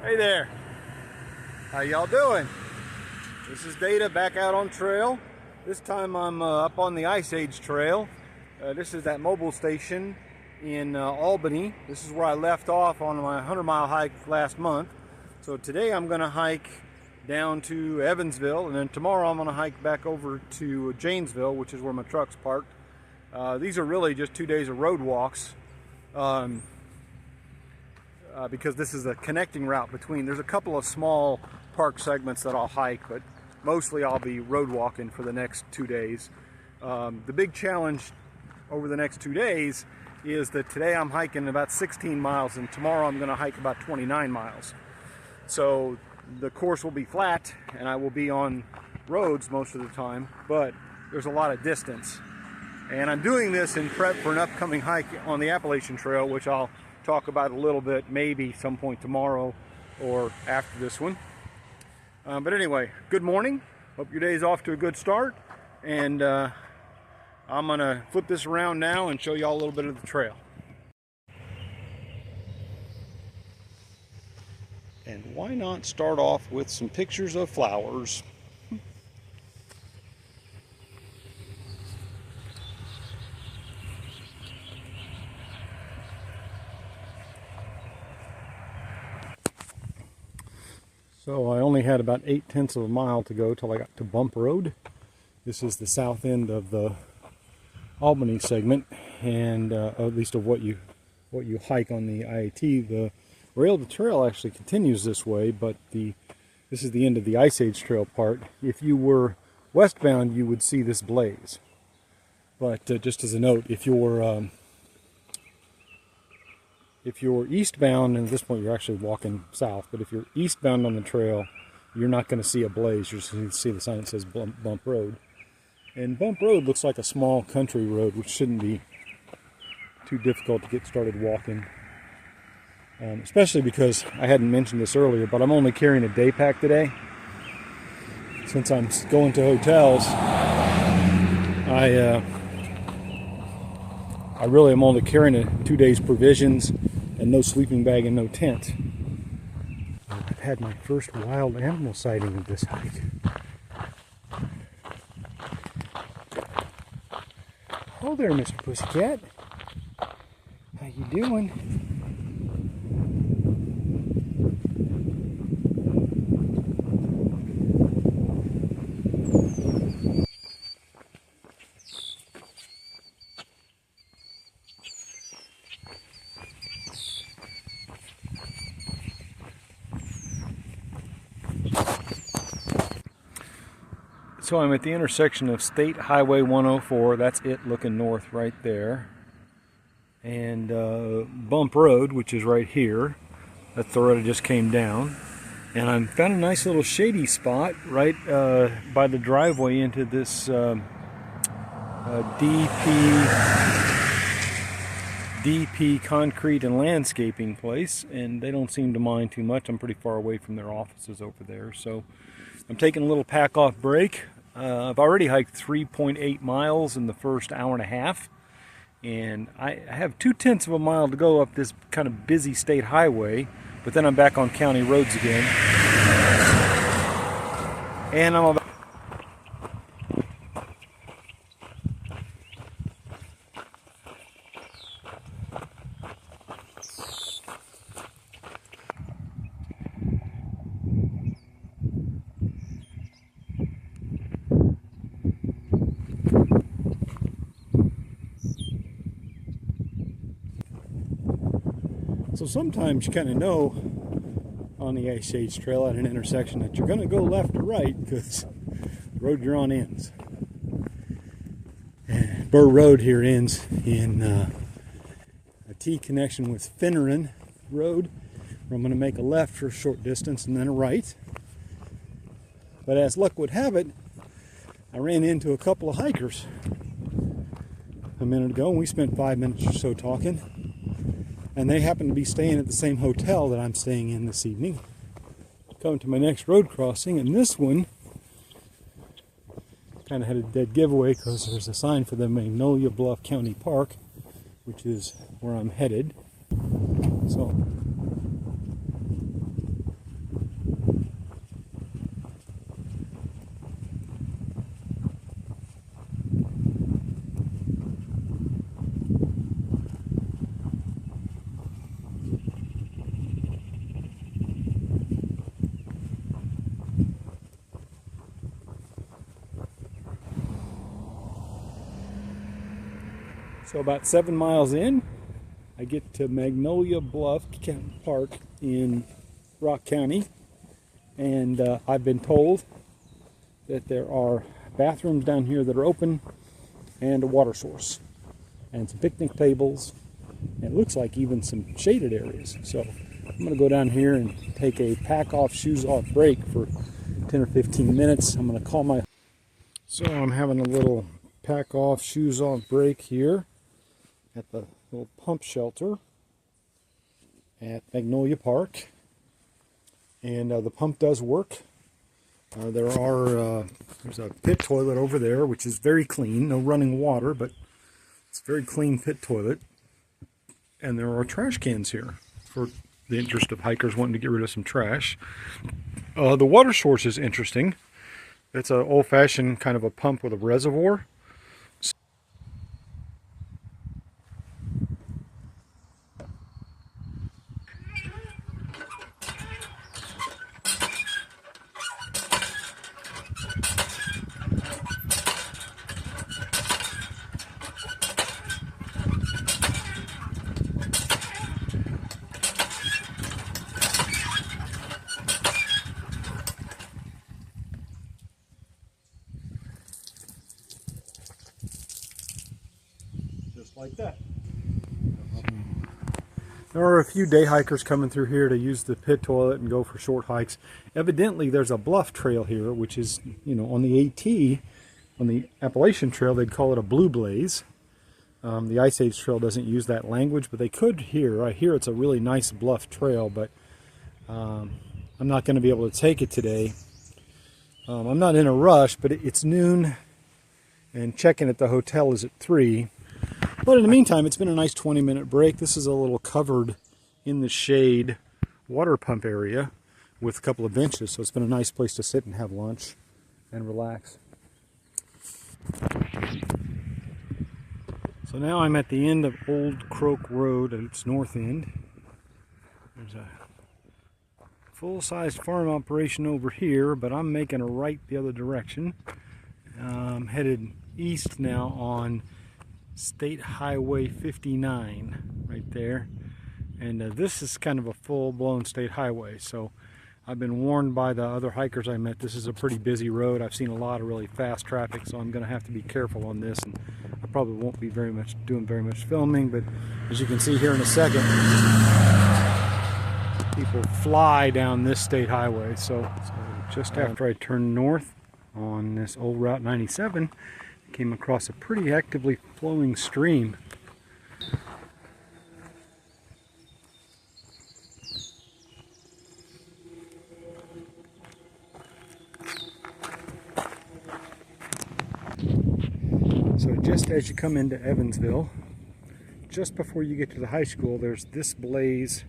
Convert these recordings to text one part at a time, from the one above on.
Hey there, how y'all doing? This is Data back out on trail. This time I'm up on the Ice Age Trail. This is that mobile station in Albany. This is where I left off on my 100-mile hike last month. So today I'm going to hike down to Evansville, and then tomorrow I'm going to hike back over to Janesville, which is where my truck's parked. These are really just 2 days of road walks. Because this is a connecting route between, there's a couple of small park segments that I'll hike, but mostly I'll be road walking for the next 2 days. The big challenge over the next 2 days is that today I'm hiking about 16 miles and tomorrow I'm going to hike about 29 miles. So the course will be flat and I will be on roads most of the time, but there's a lot of distance. And I'm doing this in prep for an upcoming hike on the Appalachian Trail, which I'll talk about a little bit, maybe some point tomorrow or after this one. But anyway, good morning. Hope your day's off to a good start. And I'm gonna flip this around now and show y'all a little bit of the trail. And why not start off with some pictures of flowers? So I only had about 8/10 of a mile to go till I got to Bump Road. This is the south end of the Albany segment, and at least of what you hike on the IAT. The rail to trail actually continues this way, but this is the end of the Ice Age Trail part. If you were westbound, you would see this blaze. But just as a note, if you're eastbound, and at this point you're actually walking south, but if you're eastbound on the trail, you're not going to see a blaze. You're just going to see the sign that says Bump Road. And Bump Road looks like a small country road, which shouldn't be too difficult to get started walking. Especially because I hadn't mentioned this earlier, but I'm only carrying a day pack today. Since I'm going to hotels, I really am only carrying 2 days provisions and no sleeping bag and no tent. I've had my first wild animal sighting of this hike. Oh there, Mr. Pussycat. How you doing? So I'm at the intersection of State Highway 104, that's it looking north right there, and Bump Road, which is right here. That's the road I just came down. And I found a nice little shady spot right by the driveway into this DP Concrete and Landscaping place, and they don't seem to mind too much. I'm pretty far away from their offices over there, so I'm taking a little pack-off break. I've already hiked 3.8 miles in the first hour and a half, and I have 2/10 of a mile to go up this kind of busy state highway, but then I'm back on county roads again. And I'm about So sometimes you kind of know on the Ice Age Trail at an intersection that you're going to go left or right because the road you're on ends. And Burr Road here ends in a T connection with Finneran Road, where I'm going to make a left for a short distance and then a right. But as luck would have it, I ran into a couple of hikers a minute ago, and we spent 5 minutes or so talking. And they happen to be staying at the same hotel that I'm staying in this evening. Coming to my next road crossing, and this one kind of had a dead giveaway because there's a sign for the Magnolia Bluff County Park, which is where I'm headed. So So about 7 miles in, I get to Magnolia Bluff Park in Rock County, and I've been told that there are bathrooms down here that are open and a water source and some picnic tables, and it looks like even some shaded areas. So I'm going to go down here and take a pack off, shoes off break for 10 or 15 minutes. I'm going to call my... So I'm having a little pack off, shoes off break here at the little pump shelter at Magnolia Park, and the pump does work. There's a pit toilet over there, which is very clean, no running water, but it's a very clean pit toilet. And there are trash cans here for the interest of hikers wanting to get rid of some trash. The water source is interesting. It's an old-fashioned kind of a pump with a reservoir. Like that. There are a few day hikers coming through here to use the pit toilet and go for short hikes. Evidently there's a bluff trail here, which is, you know, on the AT, on the Appalachian trail they'd call it a blue blaze. The Ice Age trail doesn't use that language, but they could here. I hear it's a really nice bluff trail, but I'm not going to be able to take it today. I'm not in a rush, but it's noon and check-in at the hotel is at 3. But in the meantime, it's been a nice 20-minute break. This is a little covered in the shade water pump area with a couple of benches, so it's been a nice place to sit and have lunch and relax. So now I'm at the end of Old Croak Road at its north end. There's a full-sized farm operation over here, but I'm making a right the other direction. I'm headed east now on State Highway 59 right there, and this is kind of a full-blown state highway, so I've been warned by the other hikers I met this is a pretty busy road. I've seen a lot of really fast traffic, so I'm going to have to be careful on this, and I probably won't be doing very much filming, but as you can see here in a second, people fly down this state highway. So just after I turned north on this old Route 97, came across a pretty actively flowing stream. So just as you come into Evansville, just before you get to the high school, there's this blaze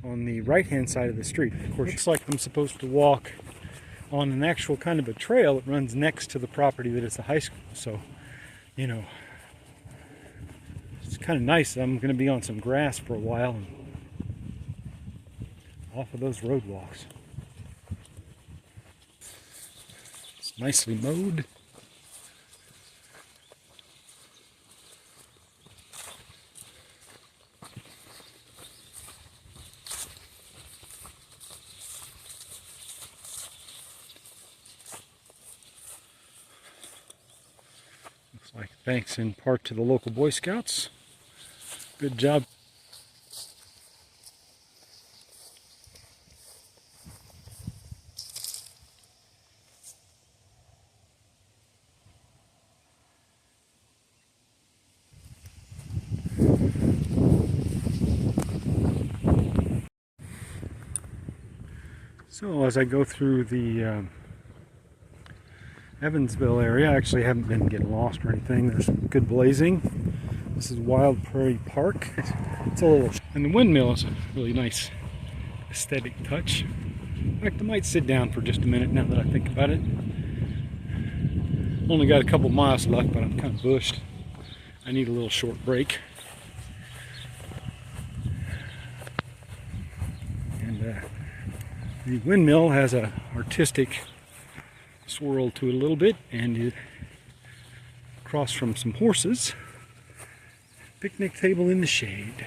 on the right hand side of the street. Of course, it looks like I'm supposed to walk on an actual kind of a trail that runs next to the property that is the high school. So, you know, it's kind of nice. I'm going to be on some grass for a while and off of those road walks. It's nicely mowed. Like thanks in part to the local Boy Scouts. Good job. So as I go through the Evansville area, I actually haven't been getting lost or anything. There's good blazing. This is Wild Prairie Park. It's a little, and the windmill is a really nice aesthetic touch. In fact, I might sit down for just a minute now that I think about it. Only got a couple miles left, but I'm kind of bushed. I need a little short break. And the windmill has an artistic swirl to it a little bit, and it across from some horses, Picnic table in the shade.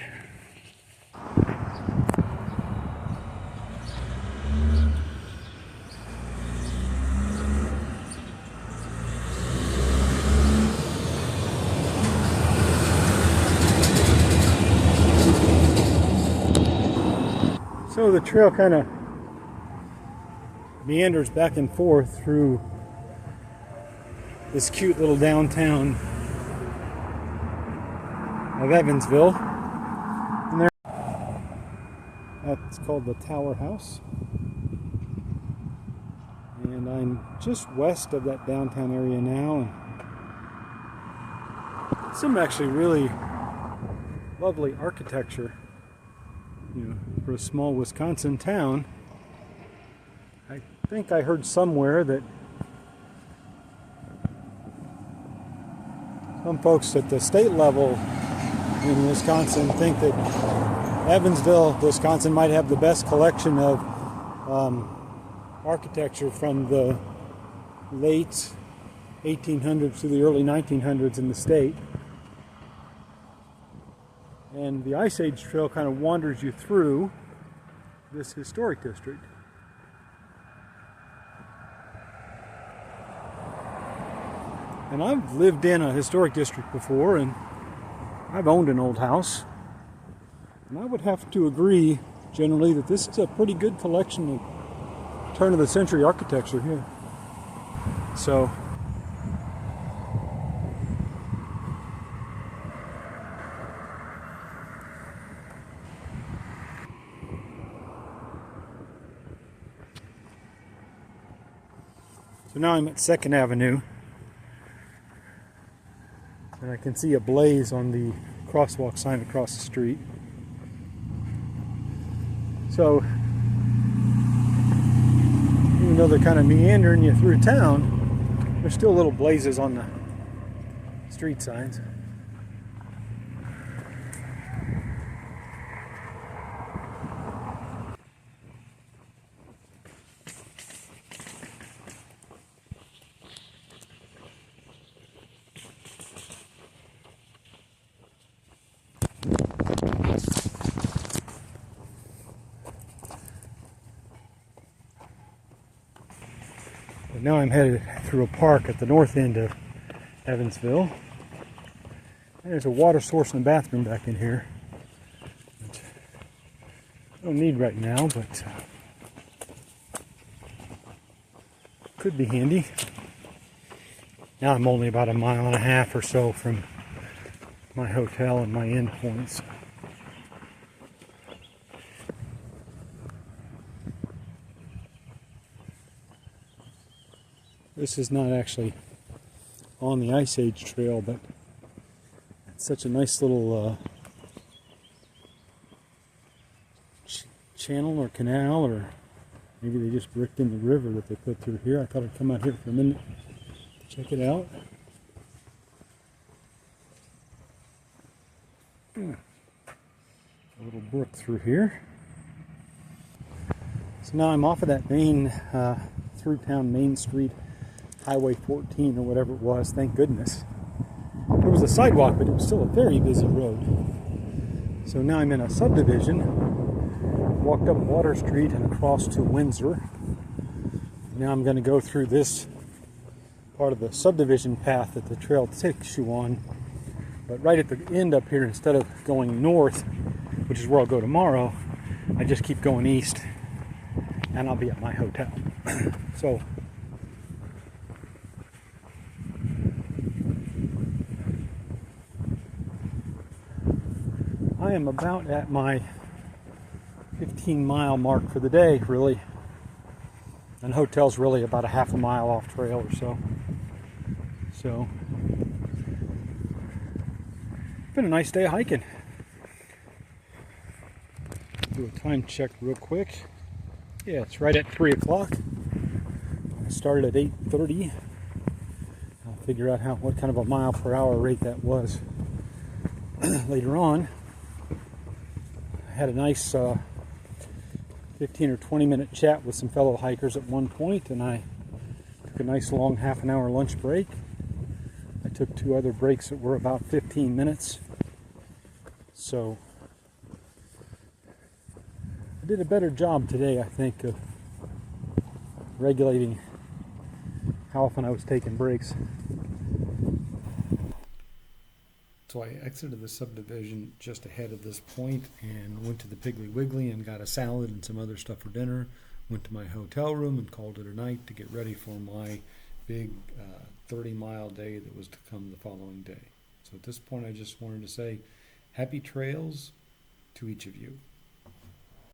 So the trail kind of meanders back and forth through this cute little downtown of Evansville. And there, that's called the Tower House. And I'm just west of that downtown area now. And some actually really lovely architecture, you know, for a small Wisconsin town. I think I heard somewhere that some folks at the state level in Wisconsin think that Evansville, Wisconsin might have the best collection of architecture from the late 1800s to the early 1900s in the state. And the Ice Age Trail kind of wanders you through this historic district. And I've lived in a historic district before, and I've owned an old house. And I would have to agree, generally, that this is a pretty good collection of turn-of-the-century architecture here. So now I'm at 2nd Avenue, and I can see a blaze on the crosswalk sign across the street. So even though they're kind of meandering you through town, there's still little blazes on the street signs. Now I'm headed through a park at the north end of Evansville. There's a water source and a bathroom back in here, which I don't need right now, but could be handy. Now I'm only about 1.5 miles or so from my hotel and my endpoints. This is not actually on the Ice Age Trail, but it's such a nice little channel or canal, or maybe they just bricked in the river that they put through here. I thought I'd come out here for a minute to check it out. A little brook through here. So now I'm off of that main, through town Main Street, Highway 14 or whatever it was, thank goodness. There was a sidewalk, but it was still a very busy road. So now I'm in a subdivision, walked up Water Street and across to Windsor. Now I'm going to go through this part of the subdivision path that the trail takes you on. But right at the end up here, instead of going north, which is where I'll go tomorrow, I just keep going east and I'll be at my hotel. So I am about at my 15-mile mark for the day, really. And hotel's really about 1/2 mile off trail or so. So, been a nice day of hiking. Do a time check real quick. Yeah, it's right at 3 o'clock. I started at 8:30. I'll figure out what kind of a mile per hour rate that was later on. I had a nice 15 or 20 minute chat with some fellow hikers at one point, and I took a nice long 1/2 hour lunch break. I took 2 other breaks that were about 15 minutes. So I did a better job today, I think, of regulating how often I was taking breaks. So I exited the subdivision just ahead of this point and went to the Piggly Wiggly and got a salad and some other stuff for dinner. Went to my hotel room and called it a night to get ready for my big 30-mile day that was to come the following day. So at this point, I just wanted to say happy trails to each of you.